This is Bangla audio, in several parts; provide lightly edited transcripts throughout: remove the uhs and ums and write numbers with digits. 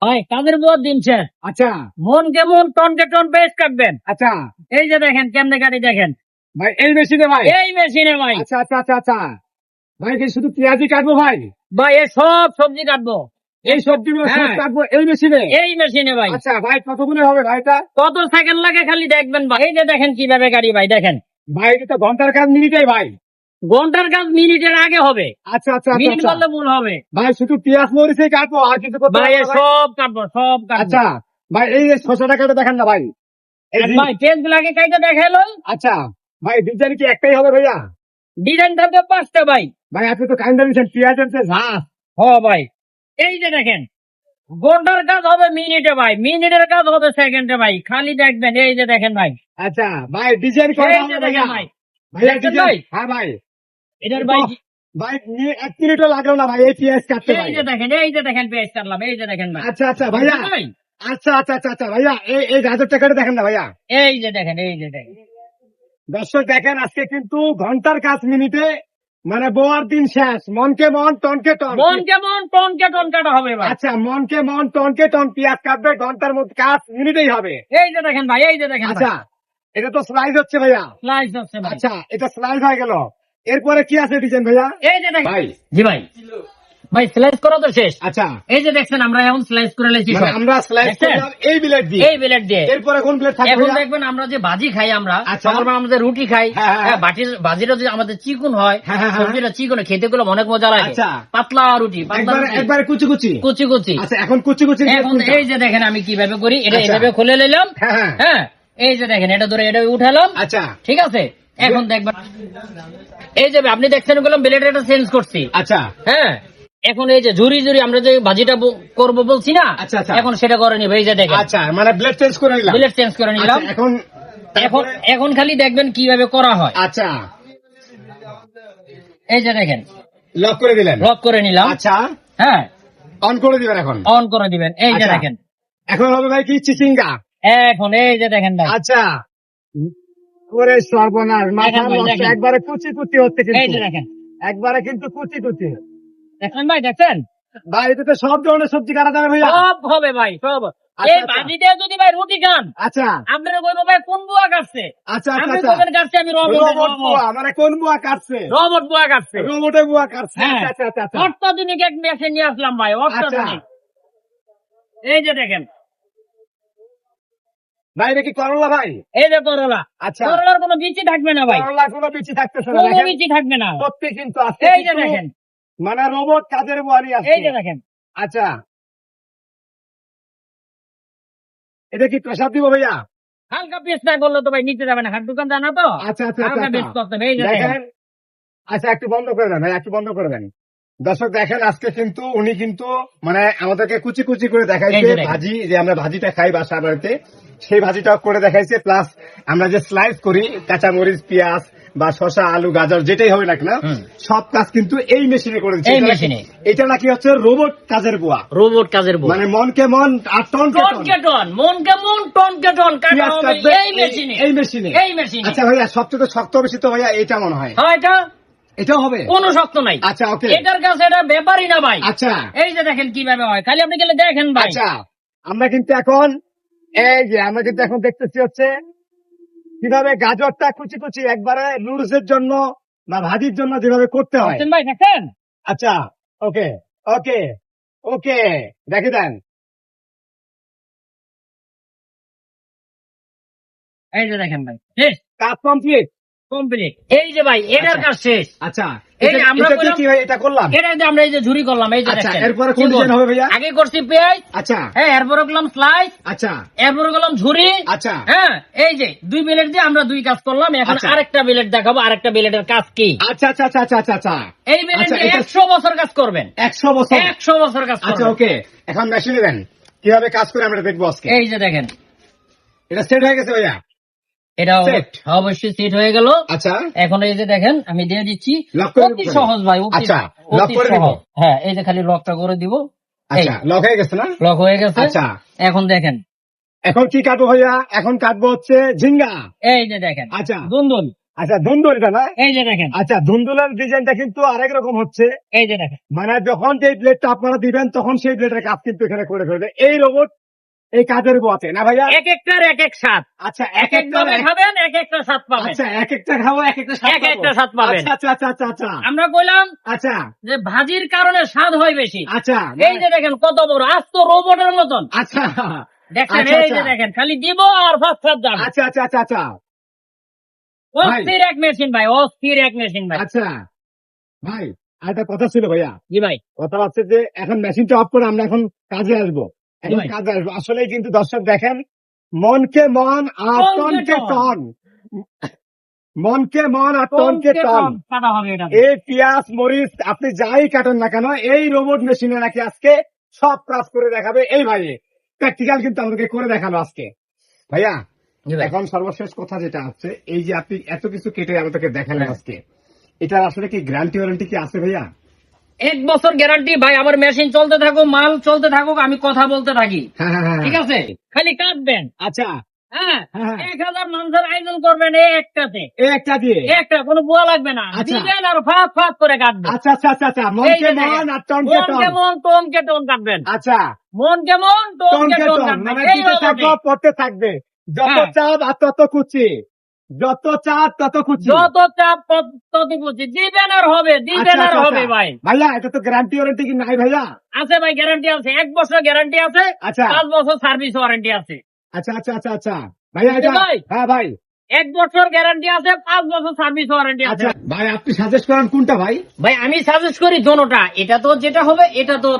ভাই কাদের বুয়ার দিন শেষ। আচ্ছা মন কেমন টনকে টন বেশ কাটবেন। আচ্ছা এই যে দেখেন কেমনে কাটি দেখেন ভাই এই মেশিনে ভাই। এই মেশিনে ভাই। আচ্ছা আচ্ছা আচ্ছা আচ্ছা ভাই কি শুধু পেঁয়াজই কাটবো ভাই? ভাই এই সব সবজি কাটবো এই সবজিগুলো সব হ্যাঁ। কাটবো এই মেশিনে? এই মেশিনে ভাই। আচ্ছা ভাই কতগুলো হবে ভাই এটা? কত সেকেন্ড লাগে খালি দেখবেন ভাই। এই যে দেখেন কিভাবে গাড়ি ভাই দেখেন। ভাই এটা তো ঘন্টার কাজ মিনিটেই ভাই। ঘন্টার কাজ মিনিটের আগে হবে। আচ্ছা আচ্ছা আচ্ছা মিনিট আচ্ছা। বললে ভুল হবে। ভাই শুধু পেঁয়াজ মরিচই কাটবো আর কিছু করতে ভাই হবে এই না ভাই? সব কাটবো সব কাটবো। আচ্ছা ভাই এই যে শসাটা কাটে দেখেন না ভাই। এই আর ভাই পেজ গুলাকে কাইটা দেখাইলো। আচ্ছা ভাই ডিজাইন কি একটাই হবে ভাইয়া? ডিজাইন থাকবে 5টা ভাই। ভাই আপনি তো কাইন্ডা দিচ্ছেন পেঁয়াজ আনছে ঝাঁস। হ ভাই এই যে দেখেন ঘন্টার কাজ হবে মিনিটে ভাই, মিনিটের কাজ হবে সেকেন্ডে ভাই। খালি দেখবেন এই যে দেখেন ভাই। আচ্ছা ভাই ডিজাইন করে এই যে দেখেন ভাই। ভাইয়া দেখছেন ডিজাইন ভাই? হ্যাঁ ভাই। এটার ভাই ভাই 1 মিনিটও লাগলো না ভাই এই পেঁয়াজ কাটতে ভাই। এই যে দেখেন পেজ কাটলাম। এই যে দেখেন ভাই। আচ্ছা আচ্ছা ভাইয়া ভাই, আচ্ছা আচ্ছা আচ্ছা আচ্ছা ভাইয়া এই গাজরটা কেটে দেখেন না ভাইয়া। এই যে দেখেন এই যে দেখেন দর্শক দেখেন আজকে কিন্তু ঘন্টার কাজ মিনিটে, মানে বোয়ার দিন শেষ। মনকে মন টনকে টন। মন কেমন টনকে টন কাটা হবে ভাই। আচ্ছা মনকে মন টনকে টন পেঁয়াজ কাটবে ঘন্টার মধ্যে, কাজ মিনিটেই হবে। এই যে দেখেন ভাই এই যে দেখেন আচ্ছা এটা তো স্লাইস হচ্ছে ভাইয়া। স্লাইস হচ্ছে ভাই। আচ্ছা এটা স্লাইস হয়ে গেল, এরপরে কি আছে ডিজাইন ভাইয়া? এই যে দেখেন ভাই জি ভাই। ভাই স্লাইস করা তো শেষ। আচ্ছা এই যে দেখছেন আমরা এখন স্লাইস করে লেছি মানে আমরা স্লাইস দেখছেন? করলাম এই বিলেট দিয়ে, এই ব্লেড দিয়ে। এরপরে কোন বিলেট থাকবে এখন ভাইয়া? দেখবেন আমরা যে ভাজি খাই আমরা আচ্ছা। সকালবেলা আমাদের রুটি খাই হ্যাঁ, হ্যাঁ, হ্যাঁ। ভাজিটা যদি আমাদের চিকন হয় হ্যাঁ, হ্যাঁ, হ্যাঁ। সবজিটা চিকন হয়, খেতে গুলো অনেক মজা লাগে। আচ্ছা। পাতলা রুটি পাতলা একবারে রুটি, একবারে কুচি কুচি। কুচি কুচি। আচ্ছা এখন কুচি কুচি দিয়ে এখন কোনটা? এই যে দেখেন আমি কিভাবে করি এটা আচ্ছা। এভাবে খুলে নিলাম। হ্যাঁ হ্যাঁ হ্যাঁ এই যে দেখেন এটা ধরে এটা উঠালাম। আচ্ছা ঠিক আছে এখন দেখবেন এই যে আপনি দেখছেন বললাম ব্লেড এটা চেঞ্জ করছি। আচ্ছা হ্যাঁ এখন এই যে ঝুরি ঝুরি আমরা যে ভাজিটা করবো বলছি না, আচ্ছা, আচ্ছা। এখন সেটা করে নিবে। এই যে দেখেন আচ্ছা মানে ব্লেড চেঞ্জ করে নিলাম। ব্লেড চেঞ্জ করে নিলাম। আচ্ছা, এখন এখন এখন খালি দেখবেন কিভাবে করা হয়। আচ্ছা এই যে দেখেন লক করে দিলেন। লক করে নিলাম। আচ্ছা হ্যাঁ অন করে দিবেন এখন। অন করে দিবেন। এই যে আচ্ছা। দেখেন এখন হবে ভাই কি চিচিঙ্গা? এখন এই যে দেখেন ভাই। আচ্ছা ওরে সর্বনাশ, মাথা দেখেন ভাই, নষ্ট, দেখেন। একবারে কুচি কুচি হচ্ছে এই যে কিন্তু, দেখেন একবারে কিন্তু কুচি কুচি। দেখেন ভাই দেখছেন ভাই এটাতে সব ধরনের সবজি কাটা যাবে ভাইয়া? সব হবে ভাই সব। আচ্ছা, এই আচ্ছা। ভাজিতে যদি ভাই রুটি খান আচ্ছা আপনারা বলবো ভাই কোন বুয়া কাটছে। আচ্ছা আচ্ছা আপনি আচ্ছা বলবেন কাটছে আমি রোবট বুয়া, মানে কোন বুয়া কাটছে? রবট বুয়া কাটছে। রোবটে বুয়া কাটছে। হ্যাঁ আচ্ছা আচ্ছা আচ্ছা অত্যাধুনিক এক মেশিন নিয়ে আসলাম ভাই অত্যাধুনিক। এই যে দেখেন ভাই এটা কি করলা ভাই? এই যে করলা। আচ্ছা করলার কোনো বিচি থাকবে না ভাই, করলা কোনো বিচি থাকতেছে না, কোনো দেখেন বিচি থাকবে না। সত্যি কিন্তু আজকে এই যে কিন্তু দেখেন মানে রোবট কাজের বুয়া নিয়ে আসছে। এই যে দেখেন আচ্ছা এটা কি প্রসাদ দিব ভাইয়া? হালকা পেস্টা করলে তো ভাই নিতে যাবে না, হাট দোকান জানা তো আচ্ছা আচ্ছা হালকা আচ্ছা পেস্ট করতে হবে। এই যে দেখেন দেখেন আচ্ছা একটু বন্ধ করে দেন ভাই, একটু বন্ধ করে দেন। দর্শক দেখেন আজকে কিন্তু উনি কিন্তু মানে আমাদেরকে কুচি কুচি করে এই দেখাইছে যে দেখেন। ভাজি, যে আমরা ভাজিটা খাই বাসা বাড়িতে সেই ভাজিটাও করে দেখাইছে, প্লাস আমরা যে স্লাইস করি কাঁচামরিচ পেঁয়াজ বা শসা আলু গাজর যেটাই হবে না কেন হুম। সব কাজ কিন্তু এই মেশিনে করে দিচ্ছে। এই এটা নাকি- মেশিনে। এটা নাকি হচ্ছে রোবট কাজের বুয়া, রোবট কাজের বউ। মানে মনকে মন আর টনকে টন টনকে টন মনকে মন টনকে টন কাটা পেঁয়াজ হবে কাটবে এই মেশিনে। এই মেশিনে। এই মেশিনে। আচ্ছা ভাইয়া সবচেয়ে শক্ত বেশি তো ভাইয়া এটা মনে হয়, হ্যাঁ এটা এটাও হবে? কোনো শক্ত নাই। আচ্ছা ওকে এটার কাছে এটা ব্যাপারই না ভাই। আচ্ছা এই যে দেখেন কিভাবে হয়, খালি আপনি গেলে দেখেন ভাই। আচ্ছা আমরা কিন্তু এখন এই যে আমরা কিন্তু এখন দেখতেছি হচ্ছে কিভাবে গাজরটা কুচি কুচি একবারে নুডলসের জন্য বা ভাজির জন্য যেভাবে করতে হয়। দেখছেন ভাই দেখছেন আচ্ছা ওকে ওকে ওকে দেখে দেন। এই যে দেখেন ভাই শেষ কাজ কমপ্লিট। কমপ্লিট। এই যে ভাই এটার আচ্ছা। কাজ শেষ। আচ্ছা এই যে আমরা এটা দিয়ে বললাম- কি ভাই এটা করলাম? এটা যে আমরা এই যে ঝুরি করলাম এই যে আচ্ছা দেখছেন। এরপরে কোন কি ডিজাইন হবে ভাইয়া? আগে করছি পেঁয়াজ, আচ্ছা হ্যাঁ এরপরে করলাম স্লাইস, আচ্ছা এরপরে করলাম ঝুরি। আচ্ছা হ্যাঁ এই যে 2 ব্লেড দিয়ে আমরা 2 কাজ করলাম। এখন আচ্ছা। আরেকটা ব্লেড দেখাবো, আরেকটা ব্লেডের কাজ কি। আচ্ছা আচ্ছা আচ্ছা আচ্ছা আচ্ছা আচ্ছা এই ব্লেড আচ্ছা, দিয়ে এটা- 100 বছর কাজ করবেন। 100 বছর। 100 বছর কাজ আচ্ছা করবেন। ওকে এখন মেশিনে দেন কিভাবে কাজ করে আমরা দেখবো আজকে। এই যে দেখেন এটা সেট হয়ে গেছে ভাইয়া? এটা Set. অবশ্যই সেট হয়ে গেল। আচ্ছা এখন এই যে দেখেন আমি দিয়ে দিচ্ছি। লক করে অতি দিবেন? সহজ ভাই অতি আচ্ছা, অতি লক করে দিব? সহজ। হ্যাঁ এই যে খালি লকটা করে দিব। আচ্ছা লক হয়ে গেছে না? লক হয়ে গেছে। আচ্ছা এখন দেখেন এখন কি কাটবো ভাইয়া? এখন কাটবো হচ্ছে ঝিঙ্গা। এই যে দেখেন আচ্ছা দুন্দুল আচ্ছা ধুন্দুল এটা না? এই যে দেখেন, আচ্ছা ধুন্দুলের ডিজাইনটা কিন্তু আরেক রকম হচ্ছে, এই যে দেখেন, মানে যখন যে ব্লেডটা আপনারা দিবেন তখন সেই ব্লেডের কাজ কিন্তু এখানে করে ফেলবে এই রোবট। এই কাজের উপর আছে না ভাইয়া? এক একটার এক এক স্বাদ, আচ্ছা এক এক ভাবে খাবেন, এক একটা স্বাদ পাবেন, আচ্ছা এক একটা খাবো এক একটা স্বাদ এক পাবো। একটা স্বাদ পাবেন। আচ্ছা আচ্ছা আচ্ছা আচ্ছা আমরা বললাম আচ্ছা যে ভাজির কারণে স্বাদ হয় বেশি। আচ্ছা এই যে দেখেন কত বড়, আজ তো রোবটের মতন আচ্ছা দেখছেন। আচ্ছা, এই যে আচ্ছা। দেখেন, খালি দিব আর ফাস্ট ফাস্ট যাবে। আচ্ছা আচ্ছা আচ্ছা আচ্ছা অস্থির এক মেশিন ভাই, অস্থির এক মেশিন ভাই। আচ্ছা ভাই আরেকটা কথা ছিল ভাইয়া, জি ভাই, কথা হচ্ছে যে এখন মেশিনটা অফ করে আমরা এখন কাজে আসবো, এখন ভাই। কাজে আসবো। আসলে কিন্তু দর্শক দেখেন, মনকে মন আর টনকে টনকে টন, মনকে মন আর টনকে কমকে টন। কম কাটা হবে এটা। এই পেঁয়াজ মরিচ আপনি যাই কাটেন না কেন, এই রোবট মেশিনে নাকি আজকে সব কাজ করে দেখাবে এই ভাই। প্র্যাকটিক্যাল কিন্তু আমাদেরকে করে দেখালো আজকে ভাইয়া। জি ভাই। এখন সর্বশেষ কথা যেটা আছে, এই যে আপনি এত কিছু কেটে আমাদেরকে দেখালেন আজকে, এটার আসলে কি গ্যারান্টি ওয়ারেন্টি কি আছে ভাইয়া? 1 বছর গ্যারান্টি ভাই, আমার মেশিন চলতে থাকুক, মাল চলতে থাকুক, আমি কথা বলতে থাকি, হ্যাঁ হ্যাঁ হ্যাঁ ঠিক আছে? খালি কাটবেন, আচ্ছা হ্যাঁ, হ্যাঁ। 1000 মানুষের আয়োজন করবেন এই একটাতে, এই একটা দিয়ে একটা কোনো বুয়া লাগবে না, আচ্ছা। দিবেন আর ফাঁক ফাঁক করে কাটবেন। আচ্ছা আচ্ছা আচ্ছা আচ্ছা এই মনকে যে মন দেখেন, আর টনকে মন টন। কেমন টনকে টন কাটবেন, আচ্ছা মন কেমন টনকে টনকে টন টন কাটবেন। মানে এই দিতে রকমই। থাকবো পড়তে থাকবে, যত হ্যাঁ। চাপ আর তত কুচি, যত চাপ তত কুচি। যত চাপ তত বুঝি, দিবেন আর হবে, দিবেন আচ্ছা, আর আচ্ছা, হবে আচ্ছা। ভাই। ভাইয়া এটা তো গ্যারান্টি ওয়ারেন্টি কি নাই ভাইয়া? আছে ভাই, গ্যারান্টি আছে, 1 বছর গ্যারান্টি আছে, আচ্ছা 5 বছর সার্ভিস ওয়ারেন্টি আছে। আচ্ছা আচ্ছা আচ্ছা আচ্ছা ভাইয়া এটা, ভাই। হ্যাঁ ভাই 1 বছর গ্যারান্টি আছে, 5 বছর সার্ভিস ওয়ারেন্টি আছে। আচ্ছা ভাই আপনি সাজেস্ট করেন কোনটা ভাই? ভাই আমি সাজেস্ট করি দোনোটা, এটা তো যেটা হবে এটা তো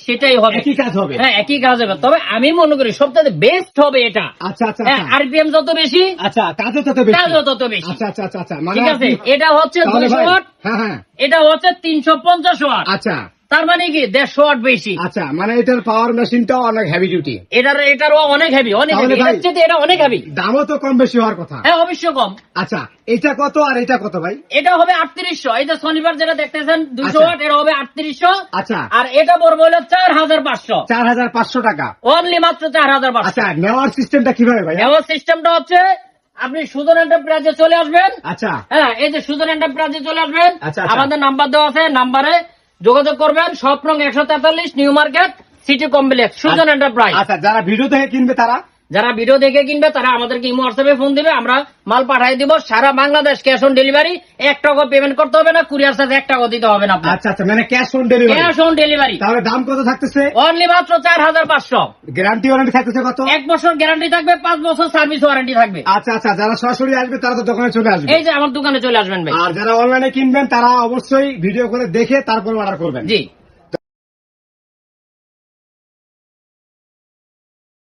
সেটাই হবে, একই কাজ হবে। হ্যাঁ একই কাজ হবে, তবে আমি মনে করি সবথেকে বেস্ট হবে এটা। আচ্ছা আচ্ছা হ্যাঁ, আচ্ছা আরপিএম যত বেশি আচ্ছা কাজও তত বেশি। কাজও তত বেশি। আচ্ছা আচ্ছা আচ্ছা আচ্ছা মানে ঠিক আছে, আপনি- এটা হচ্ছে তাহলে 200 ভাই, ওয়াট, হ্যাঁ হ্যাঁ এটা হচ্ছে 350 ওয়াট, আচ্ছা তার মানে কি 150 ওয়াট বেশি। আচ্ছা মানে এটার পাওয়ার মেশিনটাও অনেক হেভি ডিউটি, এটারও অনেক হেভি, অনেক তাহলে হেভি, ভাই- এটার চেয়ে এটা অনেক হেভি। দামও তো কম বেশি হওয়ার কথা। হ্যাঁ অবশ্য কম। আচ্ছা এটা কত আর এটা কত ভাই? এটা হবে 3800, এই যে শনিবার যেটা দেখতেছেন 200 আচ্ছা। ওয়াট, এটা হবে 3800, আচ্ছা আর এটা পড়বে হলো 4500, 4500 টাকা। অনলি মাত্র 4500। আচ্ছা নেওয়ার সিস্টেমটা কিভাবে ভাই? নেওয়ার সিস্টেমটা হচ্ছে আপনি সুজন এন্টারপ্রাইজে চলে আসবেন, আচ্ছা হ্যাঁ এই যে সুজন এন্টারপ্রাইজে চলে আসবেন, আচ্ছা, আচ্ছা। আমাদের নাম্বার দেওয়া আছে, নাম্বারে যোগাযোগ করবেন, শপ নং 143 new market city complex Sujan enterprise. আচ্ছা যারা ভিডিও দেখে কিনবে তারা? যারা ভিডিও দেখে কিনবে তারা আমাদেরকে ইমো হোয়াটসঅ্যাপে ফোন দিবে, আমরা মাল পাঠিয়ে দিব সারা বাংলাদেশ, ক্যাশ অন ডেলিভারি, 1 টাকা পেমেন্ট করতে হবে না, কুরিয়ার চার্জ 1 টাকা দিতে হবে না আপনার, আচ্ছা আচ্ছা মানে cash on delivery. Cash on delivery, তাহলে দাম কত থাকতেছে? অনলি মাত্র 4500। গ্যারান্টি ওয়ারেন্টি থাকতেছে কত? 1 বছর গ্যারান্টি থাকবে, 5 বছর সার্ভিস ওয়ারেন্টি থাকবে। আচ্ছা আচ্ছা যারা সরাসরি আসবে তারা তো দোকানে চলে আসবে, এই যে আমার দোকানে চলে আসবেন ভাই। আর যারা অনলাইনে কিনবেন তারা অবশ্যই ভিডিও করে দেখে তারপর অর্ডার করবেন। জি।